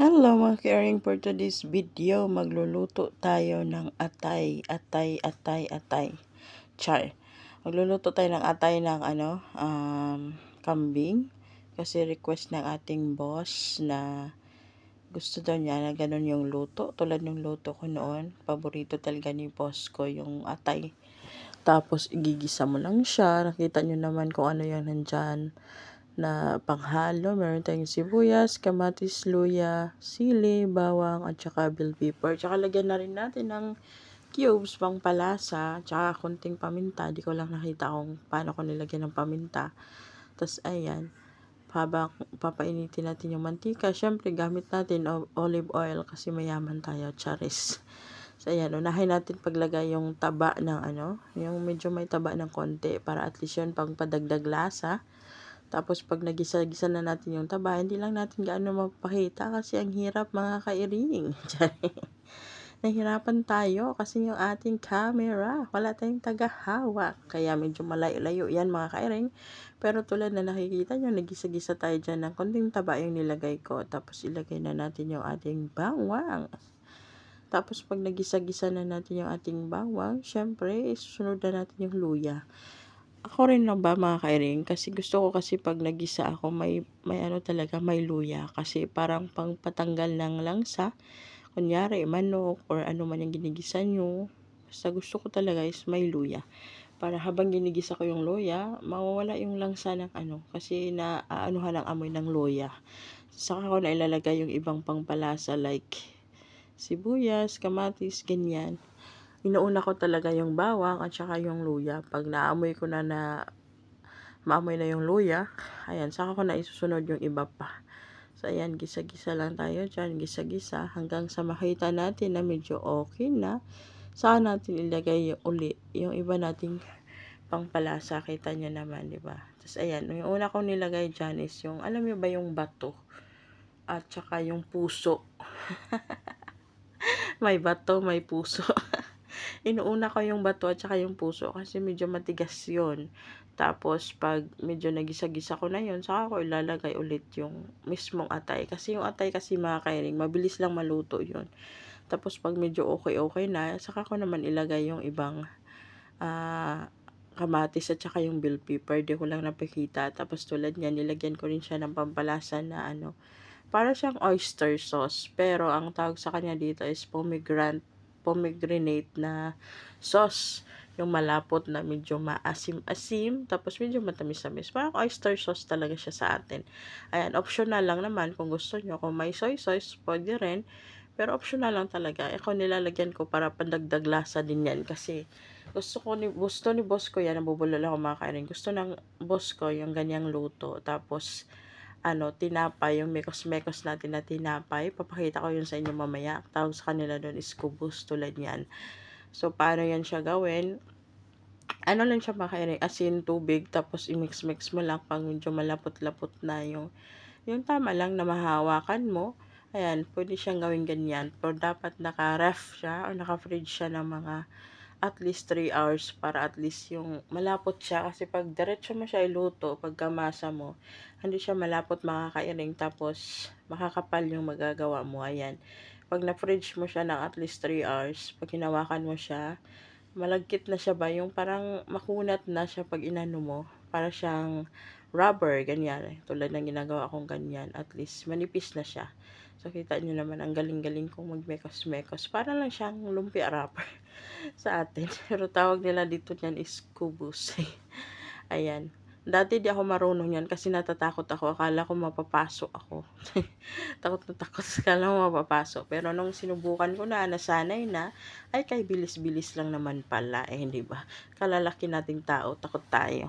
Hello mga caring, for today's video, magluluto tayo ng atay. Char. Magluluto tayo ng atay ng kambing. Kasi request ng ating boss na gusto daw niya na ganun yung luto. Tulad ng luto ko noon. Paborito talaga ni boss ko yung atay. Tapos igigisa mo lang siya. Nakita nyo naman kung ano yan nandyan na panghalo. Meron tayong sibuyas, kamatis, luya, sili, bawang, at saka bell pepper. Tsaka lagyan na rin natin ng cubes pang palasa, tsaka konting paminta. Di ko lang nakita kung paano ko nilagyan ng paminta. Tapos ayan, habang papainitin natin yung mantika, syempre gamit natin olive oil kasi mayaman tayo, charis. So ayan, unahin natin paglagay yung taba ng yung medyo may taba ng konti para at least yun pang padagdag lasa. Tapos pag nagisa-gisa na natin yung taba, hindi lang natin gaano mapakita kasi ang hirap mga kairing. Nahirapan tayo kasi yung ating camera, wala tayong tagahawak. Kaya medyo malayo-layo yan mga kairing. Pero tulad na nakikita nyo, nagisa-gisa tayo dyan ng konting taba yung nilagay ko. Tapos ilagay na natin yung ating bawang. Tapos pag nagisa-gisa na natin yung ating bawang, syempre susunod na natin yung luya. Ako rin lang ba mga kairing, kasi gusto ko kasi pag nagisa ako may talaga may luya kasi parang pang patanggal ng langsa. Kunyari manok or ano man yung ginigisa nyo, basta gusto ko talaga is may luya. Para habang ginigisa ko yung luya, mawawala yung langsa ng kasi naaanuhan ang amoy ng luya. Saka ko na ilalagay yung ibang pangpalasa like sibuyas, kamatis, ganyan. Inuuna ko talaga yung bawang at saka yung luya. Pag naamoy ko na maamoy na yung luya, ayan, saka ko na isusunod yung iba pa. So ayan, gisa-gisa lang tayo dyan, gisa-gisa hanggang sa makita natin na medyo okay na. Saka natin ilagay uli yung iba nating pangpalasa. Kita nyo naman, di ba? Tapos ayan, yung una kong nilagay dyan is yung, alam nyo ba yung bato? At saka yung puso. May bato, may puso. Inuuna ko yung bato at saka yung puso kasi medyo matigas yun. Tapos pag medyo nagisa-gisa ko na yun, saka ko ilalagay ulit yung mismong atay. Kasi yung atay kasi mga kairing, mabilis lang maluto yun. Tapos pag medyo okay na, saka ko naman ilagay yung ibang kamatis at saka yung bell pepper. Di ko lang napakita. Tapos tulad niya, nilagyan ko rin siya ng pampalasa na para siyang oyster sauce. Pero ang tawag sa kanya dito is pomegranate na sauce. Yung malapot na medyo maasim-asim, tapos medyo matamis-tamis. Parang oyster sauce talaga siya sa atin. Ayan, optional lang naman kung gusto nyo. Kung may soy sauce, pwede rin. Pero optional lang talaga. Ako nilalagyan ko para pandagdag lasa din yan. Kasi gusto ni boss ko yan. Nabubulol ako mga kainin. Gusto ng boss ko yung ganyang luto. Tapos tinapay, yung mekos-mekos natin na tinapay. Papakita ko yun sa inyo mamaya. Tawag sa kanila doon is kubus, tulad yan. So, paano yan siya gawin? Lang siya makain, asin, tubig, tapos i-mix-mix mo lang pag medyo malapot-lapot na yung tama lang na mahawakan mo. Ayan, pwede siyang gawin ganyan. Pero dapat naka-ref siya o naka-fridge siya ng mga at least 3 hours para at least yung malapot siya. Kasi pag diretso mo siya iluto, pagka masa mo, hindi siya malapot makakairing, tapos makakapal yung magagawa mo. Ayan. Pag na-fridge mo siya ng at least 3 hours, pag hinawakan mo siya, malagkit na siya ba? Yung parang makunat na siya pag inano mo. Para siyang rubber, ganyan. Tulad ng ginagawa kong ganyan. At least manipis na siya. So, kita nyo naman, ang galing-galing kong magmekos-mekos. Para lang siyang lumpia wrapper sa atin. Pero tawag nila dito niyan is kubus. Ayan. Dati di ako marunong yan kasi natatakot ako. Akala ko mapapasok ako. Takot na takot. Akala ko mapapasok. Pero nung sinubukan ko na, nasanay na, ay kay bilis-bilis lang naman pala. Hindi ba? Kalalaki nating tao, takot tayo.